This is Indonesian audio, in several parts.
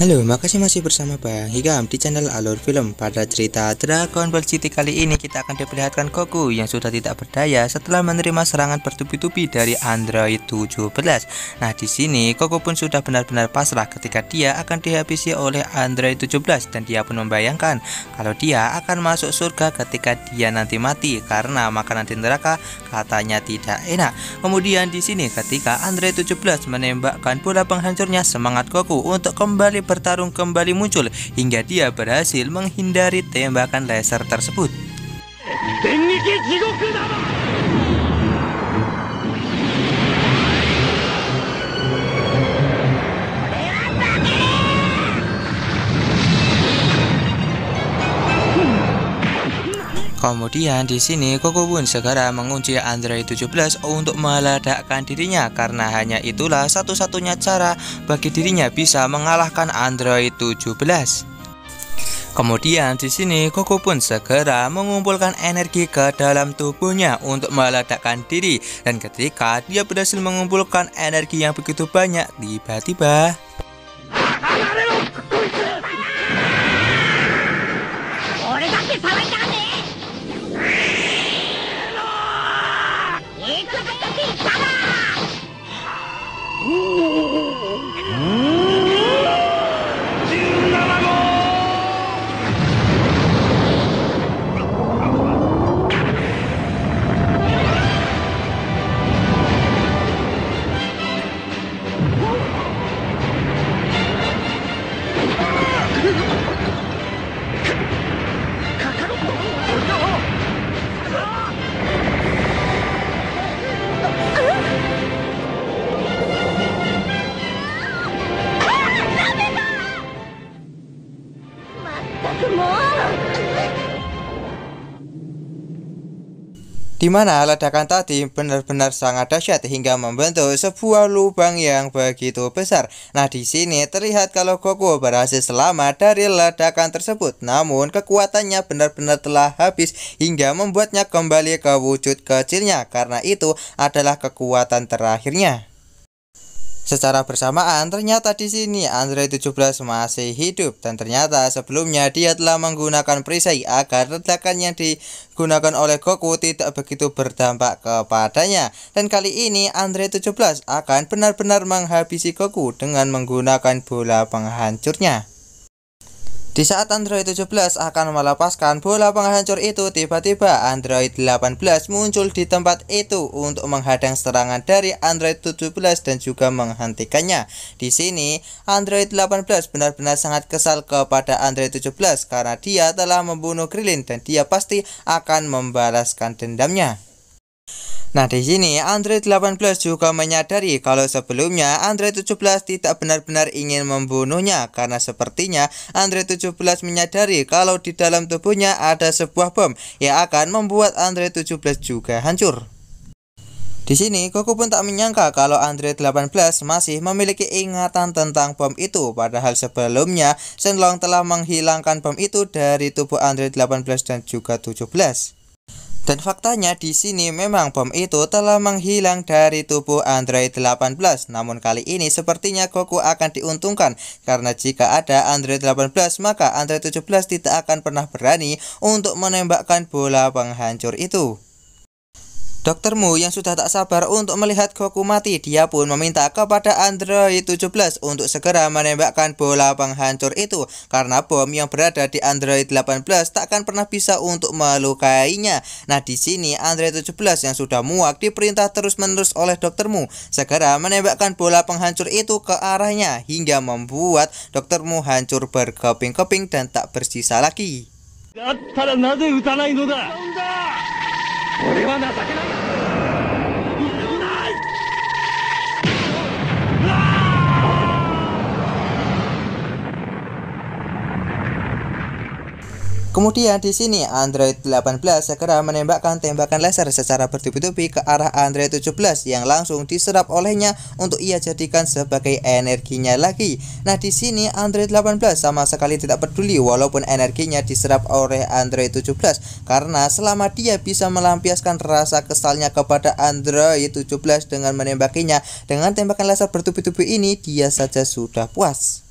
Halo, makasih masih bersama Bang Hikam di channel Alur Film. Pada cerita Dragon Ball GT kali ini kita akan diperlihatkan Goku yang sudah tidak berdaya setelah menerima serangan bertubi-tubi dari Android 17. Nah, di sini Goku pun sudah benar-benar pasrah ketika dia akan dihabisi oleh Android 17 dan dia pun membayangkan kalau dia akan masuk surga ketika dia nanti mati karena makanan di neraka katanya tidak enak. Kemudian di sini ketika Android 17 menembakkan bola penghancurnya, semangat Goku untuk kembali bertarung kembali muncul hingga dia berhasil menghindari tembakan laser tersebut. Kemudian di sini Goku pun segera mengunci Android 17 untuk meledakkan dirinya karena hanya itulah satu-satunya cara bagi dirinya bisa mengalahkan Android 17. Kemudian di sini Goku pun segera mengumpulkan energi ke dalam tubuhnya untuk meledakkan diri, dan ketika dia berhasil mengumpulkan energi yang begitu banyak, tiba-tiba di mana ledakan tadi benar-benar sangat dahsyat hingga membentuk sebuah lubang yang begitu besar. Nah, di sini terlihat kalau Goku berhasil selamat dari ledakan tersebut, namun kekuatannya benar-benar telah habis hingga membuatnya kembali ke wujud kecilnya, karena itu adalah kekuatan terakhirnya. Secara bersamaan ternyata di sini Android 17 masih hidup, dan ternyata sebelumnya dia telah menggunakan perisai agar ledakan yang digunakan oleh Goku tidak begitu berdampak kepadanya. Dan kali ini Android 17 akan benar-benar menghabisi Goku dengan menggunakan bola penghancurnya. Di saat Android 17 akan melepaskan bola penghancur itu, tiba-tiba Android 18 muncul di tempat itu untuk menghadang serangan dari Android 17 dan juga menghentikannya. Di sini Android 18 benar-benar sangat kesal kepada Android 17 karena dia telah membunuh Krillin dan dia pasti akan membalaskan dendamnya. Nah, di sini Android 18 juga menyadari kalau sebelumnya Android 17 tidak benar-benar ingin membunuhnya, karena sepertinya Android 17 menyadari kalau di dalam tubuhnya ada sebuah bom yang akan membuat Android 17 juga hancur. Di sini Goku pun tak menyangka kalau Android 18 masih memiliki ingatan tentang bom itu, padahal sebelumnya Shenlong telah menghilangkan bom itu dari tubuh Android 18 dan juga 17. Dan faktanya di sini memang bom itu telah menghilang dari tubuh Android 18. Namun kali ini sepertinya Goku akan diuntungkan, karena jika ada Android 18 maka Android 17 tidak akan pernah berani untuk menembakkan bola penghancur itu. Dr. Mu yang sudah tak sabar untuk melihat Goku mati, dia pun meminta kepada Android 17 untuk segera menembakkan bola penghancur itu, karena bom yang berada di Android 18 tak akan pernah bisa untuk melukainya. Nah, di sini Android 17 yang sudah muak diperintah terus-menerus oleh Dr. Mu segera menembakkan bola penghancur itu ke arahnya hingga membuat Dr. Mu hancur berkeping-keping dan tak bersisa lagi. Kemudian di sini Android 18 segera menembakkan tembakan laser secara bertubi-tubi ke arah Android 17 yang langsung diserap olehnya untuk ia jadikan sebagai energinya lagi. Nah, di sini Android 18 sama sekali tidak peduli walaupun energinya diserap oleh Android 17, karena selama dia bisa melampiaskan rasa kesalnya kepada Android 17 dengan menembakinya dengan tembakan laser bertubi-tubi ini, dia saja sudah puas.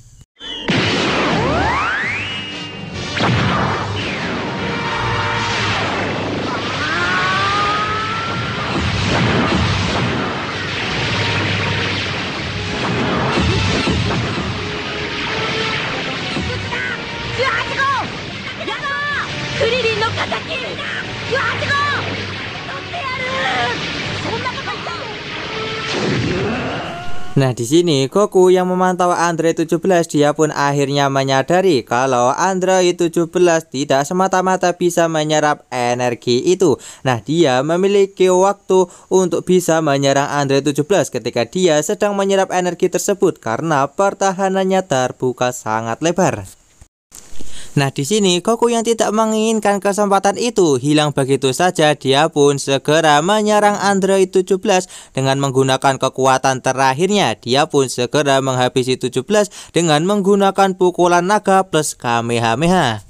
Nah, di sini Goku yang memantau Android 17 dia pun akhirnya menyadari kalau Android 17 tidak semata-mata bisa menyerap energi itu. Nah, dia memiliki waktu untuk bisa menyerang Android 17 ketika dia sedang menyerap energi tersebut karena pertahanannya terbuka sangat lebar. Nah, di sini Goku yang tidak menginginkan kesempatan itu hilang begitu saja, dia pun segera menyerang Android 17 dengan menggunakan kekuatan terakhirnya. Dia pun segera menghabisi 17 dengan menggunakan pukulan naga plus Kamehameha.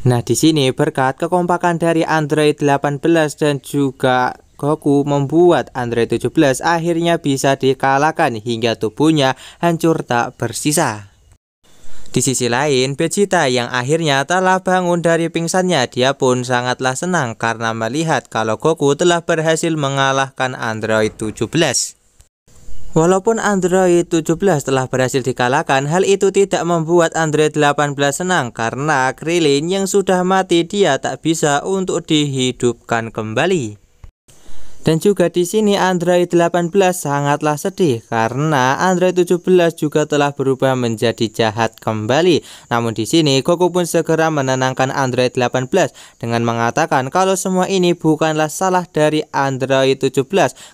Nah, di sini berkat kekompakan dari Android 18 dan juga Goku membuat Android 17 akhirnya bisa dikalahkan hingga tubuhnya hancur tak bersisa. Di sisi lain, Vegeta yang akhirnya telah bangun dari pingsannya, dia pun sangatlah senang karena melihat kalau Goku telah berhasil mengalahkan Android 17. Walaupun Android 17 telah berhasil dikalahkan, hal itu tidak membuat Android 18 senang karena Krillin yang sudah mati dia tak bisa untuk dihidupkan kembali. Dan juga di sini Android 18 sangatlah sedih karena Android 17 juga telah berubah menjadi jahat kembali. Namun di sini Goku pun segera menenangkan Android 18 dengan mengatakan kalau semua ini bukanlah salah dari Android 17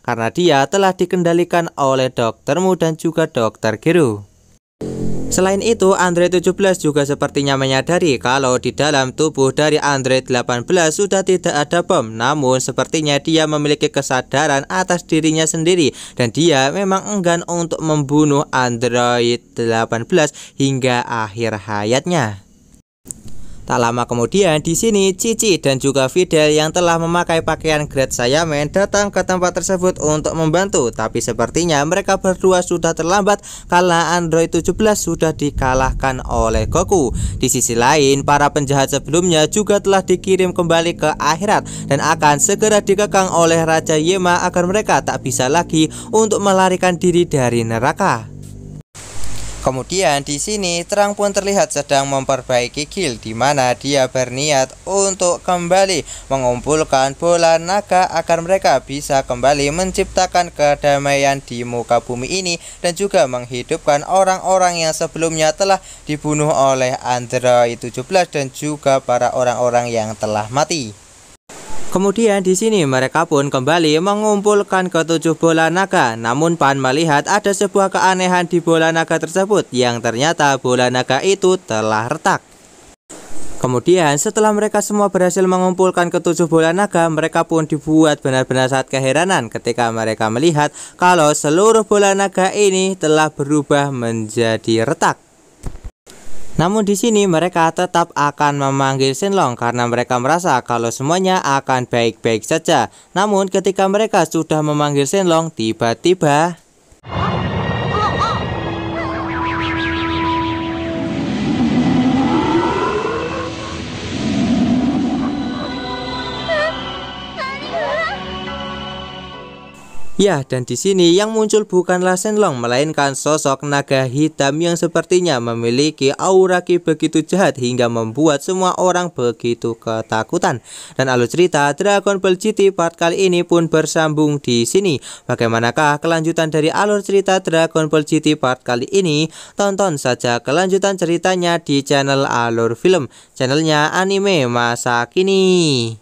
karena dia telah dikendalikan oleh Dr. Mu dan juga Dr. Gero. Selain itu, Android 17 juga sepertinya menyadari kalau di dalam tubuh dari Android 18 sudah tidak ada bom. Namun sepertinya dia memiliki kesadaran atas dirinya sendiri dan dia memang enggan untuk membunuh Android 18 hingga akhir hayatnya. Tak lama kemudian di sini Cici dan juga Fidel yang telah memakai pakaian Great Saiyaman datang ke tempat tersebut untuk membantu, tapi sepertinya mereka berdua sudah terlambat karena Android 17 sudah dikalahkan oleh Goku. Di sisi lain, para penjahat sebelumnya juga telah dikirim kembali ke akhirat dan akan segera dikekang oleh Raja Yema agar mereka tak bisa lagi untuk melarikan diri dari neraka. Kemudian di sini Terang pun terlihat sedang memperbaiki Guild, di mana dia berniat untuk kembali mengumpulkan bola naga agar mereka bisa kembali menciptakan kedamaian di muka bumi ini dan juga menghidupkan orang-orang yang sebelumnya telah dibunuh oleh Android 17 dan juga para orang-orang yang telah mati. Kemudian di sini mereka pun kembali mengumpulkan ketujuh bola naga. Namun Pan melihat ada sebuah keanehan di bola naga tersebut yang ternyata bola naga itu telah retak. Kemudian setelah mereka semua berhasil mengumpulkan ketujuh bola naga, mereka pun dibuat benar-benar sangat keheranan ketika mereka melihat kalau seluruh bola naga ini telah berubah menjadi retak. Namun di sini mereka tetap akan memanggil Shenlong karena mereka merasa kalau semuanya akan baik-baik saja. Namun ketika mereka sudah memanggil Shenlong, tiba-tiba ya, dan di sini yang muncul bukanlah Shenlong melainkan sosok naga hitam yang sepertinya memiliki aura ki begitu jahat hingga membuat semua orang begitu ketakutan. Dan alur cerita Dragon Ball GT part kali ini pun bersambung di sini. Bagaimanakah kelanjutan dari alur cerita Dragon Ball GT part kali ini? Tonton saja kelanjutan ceritanya di channel Alur Film, channelnya anime masa kini.